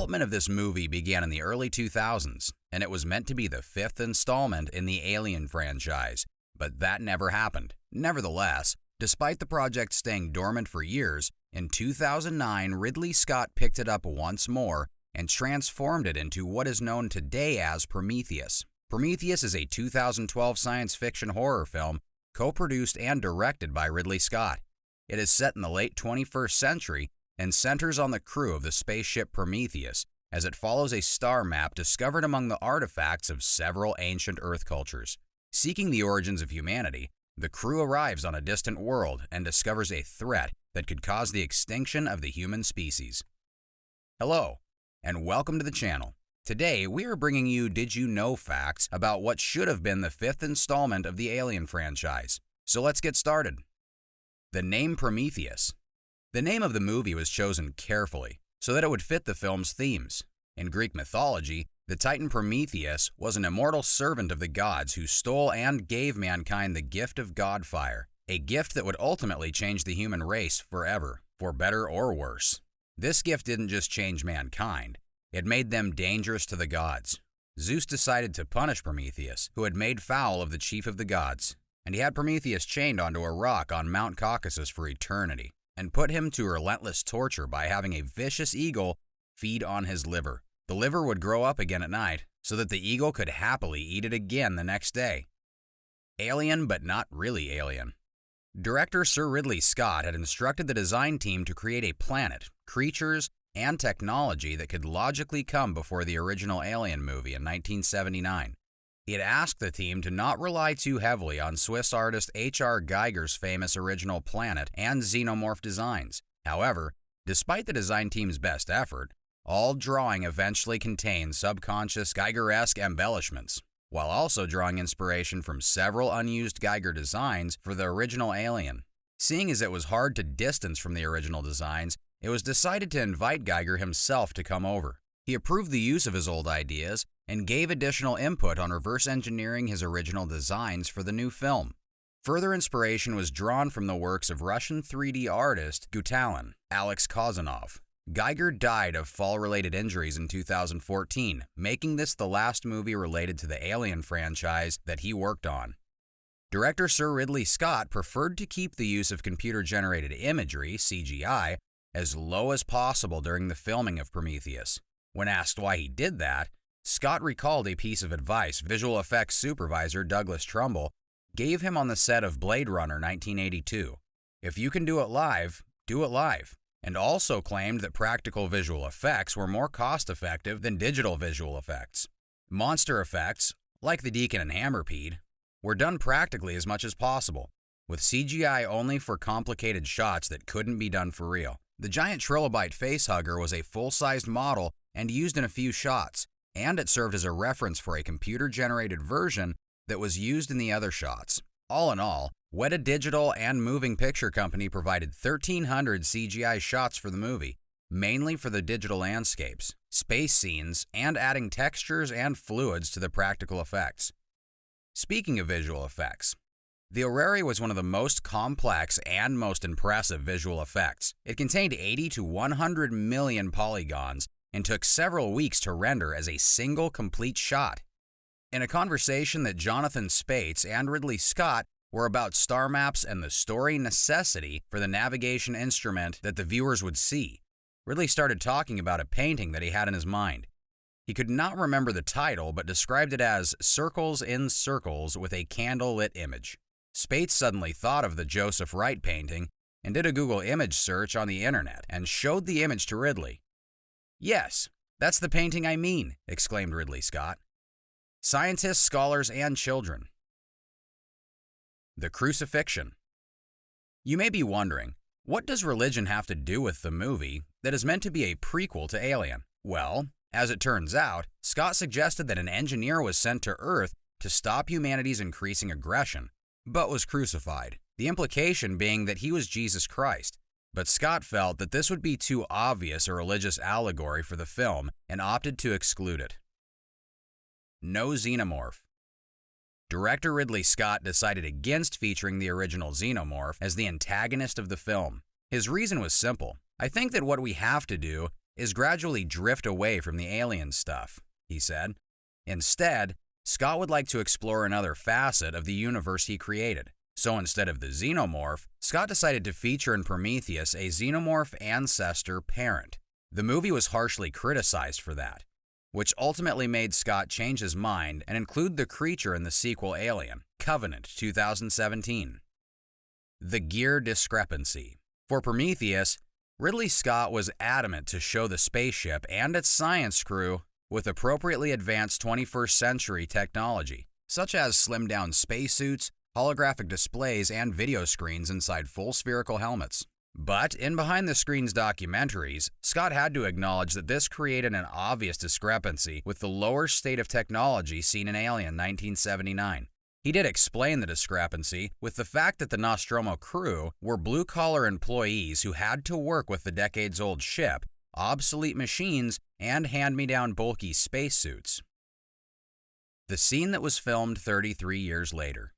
Development of this movie began in the early 2000s, and it was meant to be the fifth installment in the Alien franchise, but that never happened. Nevertheless, despite the project staying dormant for years, in 2009 Ridley Scott picked it up once more and transformed it into what is known today as Prometheus. Prometheus is a 2012 science fiction horror film co-produced and directed by Ridley Scott. It is set in the late 21st century and centers on the crew of the spaceship Prometheus as it follows a star map discovered among the artifacts of several ancient Earth cultures. Seeking the origins of humanity, the crew arrives on a distant world and discovers a threat that could cause the extinction of the human species. Hello, and welcome to the channel. Today, we are bringing you Did You Know facts about what should have been the fifth installment of the Alien franchise. So let's get started. The name Prometheus. The name of the movie was chosen carefully so that it would fit the film's themes. In Greek mythology, the Titan Prometheus was an immortal servant of the gods who stole and gave mankind the gift of god fire, a gift that would ultimately change the human race forever, for better or worse. This gift didn't just change mankind, it made them dangerous to the gods. Zeus decided to punish Prometheus, who had made foul of the chief of the gods, and he had Prometheus chained onto a rock on Mount Caucasus for eternity, and put him to relentless torture by having a vicious eagle feed on his liver. The liver would grow up again at night, so that the eagle could happily eat it again the next day. Alien, but not really alien. Director Sir Ridley Scott had instructed the design team to create a planet, creatures, and technology that could logically come before the original Alien movie in 1979. He had asked the team to not rely too heavily on Swiss artist H.R. Geiger's famous original planet and xenomorph designs. However, despite the design team's best effort, all drawing eventually contained subconscious Geiger-esque embellishments, while also drawing inspiration from several unused Geiger designs for the original Alien. Seeing as it was hard to distance from the original designs, it was decided to invite Geiger himself to come over. He approved the use of his old ideas and gave additional input on reverse engineering his original designs for the new film. Further inspiration was drawn from the works of Russian 3D artist Gutalin, Alex Kozanov. Geiger died of fall-related injuries in 2014, making this the last movie related to the Alien franchise that he worked on. Director Sir Ridley Scott preferred to keep the use of computer-generated imagery, CGI, as low as possible during the filming of Prometheus. When asked why he did that, Scott recalled a piece of advice visual effects supervisor Douglas Trumbull gave him on the set of Blade Runner 1982. If you can do it live, do it live. And also claimed that practical visual effects were more cost-effective than digital visual effects. Monster effects, like the Deacon and Hammerpeed, were done practically as much as possible, with CGI only for complicated shots that couldn't be done for real. The giant trilobite facehugger was a full-sized model and used in a few shots, and it served as a reference for a computer-generated version that was used in the other shots. All in all, Weta Digital and Moving Picture Company provided 1,300 CGI shots for the movie, mainly for the digital landscapes, space scenes, and adding textures and fluids to the practical effects. Speaking of visual effects, the Orrery was one of the most complex and most impressive visual effects. It contained 80 to 100 million polygons and took several weeks to render as a single complete shot. In a conversation that Jonathan Spates and Ridley Scott were about star maps and the story necessity for the navigation instrument that the viewers would see, Ridley started talking about a painting that he had in his mind. He could not remember the title, but described it as Circles in Circles with a Candle-Lit Image. Spates suddenly thought of the Joseph Wright painting and did a Google image search on the internet and showed the image to Ridley. "Yes, that's the painting I mean," exclaimed Ridley Scott. Scientists, scholars, and children. The Crucifixion. You may be wondering, what does religion have to do with the movie that is meant to be a prequel to Alien? Well, as it turns out, Scott suggested that an engineer was sent to Earth to stop humanity's increasing aggression, but was crucified, the implication being that he was Jesus Christ. But Scott felt that this would be too obvious a religious allegory for the film and opted to exclude it. No xenomorph. Director Ridley Scott decided against featuring the original xenomorph as the antagonist of the film. His reason was simple. "I think that what we have to do is gradually drift away from the alien stuff, he said. Instead, Scott would like to explore another facet of the universe he created. So instead of the xenomorph, Scott decided to feature in Prometheus a xenomorph ancestor parent. The movie was harshly criticized for that, which ultimately made Scott change his mind and include the creature in the sequel Alien, Covenant 2017. The gear discrepancy. For Prometheus, Ridley Scott was adamant to show the spaceship and its science crew with appropriately advanced 21st century technology, such as slimmed-down spacesuits, holographic displays, and video screens inside full spherical helmets. But in behind-the-screens documentaries, Scott had to acknowledge that this created an obvious discrepancy with the lower state of technology seen in Alien 1979. He did explain the discrepancy with the fact that the Nostromo crew were blue-collar employees who had to work with the decades-old ship, obsolete machines, and hand-me-down bulky spacesuits. The scene that was filmed 33 years later.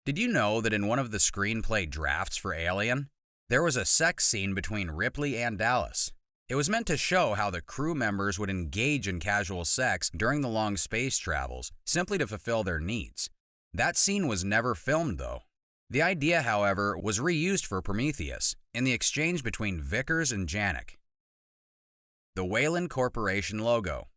Did you know that in one of the screenplay drafts for Alien, there was a sex scene between Ripley and Dallas? It was meant to show how the crew members would engage in casual sex during the long space travels, simply to fulfill their needs. That scene was never filmed, though. The idea, however, was reused for Prometheus, in the exchange between Vickers and Janik. The Weyland Corporation logo.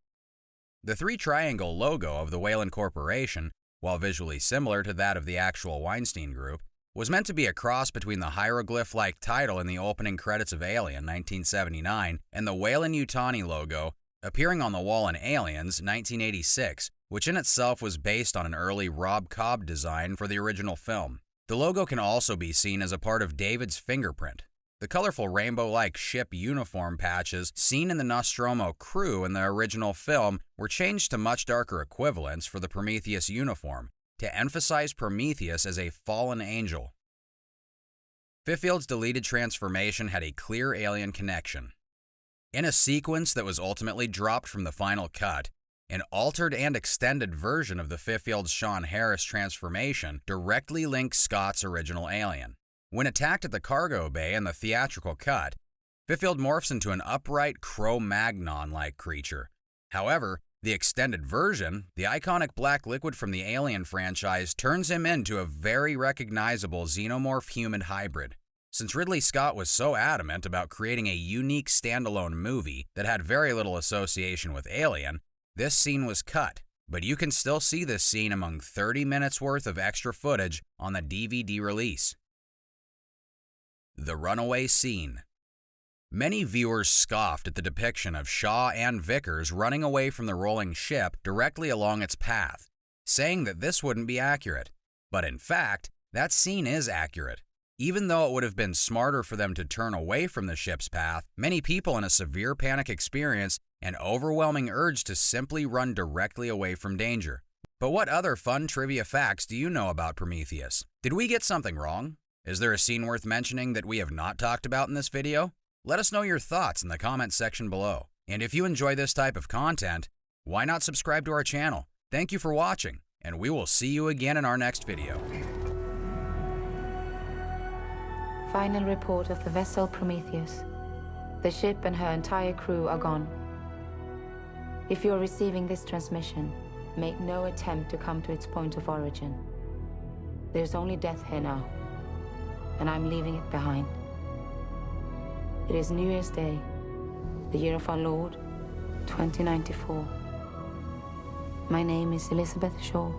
The three-triangle logo of the Weyland Corporation, while visually similar to that of the actual Weinstein Group, was meant to be a cross between the hieroglyph-like title in the opening credits of Alien 1979 and the Weyland-Yutani logo appearing on the wall in Aliens 1986, which in itself was based on an early Rob Cobb design for the original film. The logo can also be seen as a part of David's fingerprint. The colorful rainbow-like ship uniform patches seen in the Nostromo crew in the original film were changed to much darker equivalents for the Prometheus uniform to emphasize Prometheus as a fallen angel. Fiffield's deleted transformation had a clear alien connection. In a sequence that was ultimately dropped from the final cut, an altered and extended version of the Fiffield's Sean Harris transformation directly links Scott's original Alien. When attacked at the cargo bay in the theatrical cut, Fiffield morphs into an upright Cro-Magnon-like creature. However, the extended version, the iconic black liquid from the Alien franchise, turns him into a very recognizable xenomorph-human hybrid. Since Ridley Scott was so adamant about creating a unique standalone movie that had very little association with Alien, this scene was cut, but you can still see this scene among 30 minutes worth of extra footage on the DVD release. The runaway scene. Many viewers scoffed at the depiction of Shaw and Vickers running away from the rolling ship directly along its path, saying that this wouldn't be accurate. But in fact, that scene is accurate. Even though it would have been smarter for them to turn away from the ship's path, many people in a severe panic experience an overwhelming urge to simply run directly away from danger. But what other fun trivia facts do you know about Prometheus? Did we get something wrong? Is there a scene worth mentioning that we have not talked about in this video? Let us know your thoughts in the comments section below. And if you enjoy this type of content, why not subscribe to our channel? Thank you for watching, and we will see you again in our next video. Final report of the vessel Prometheus. The ship and her entire crew are gone. If you're receiving this transmission, make no attempt to come to its point of origin. There's only death here now, and I'm leaving it behind. It is New Year's Day, the year of our Lord, 2094. My name is Elizabeth Shaw.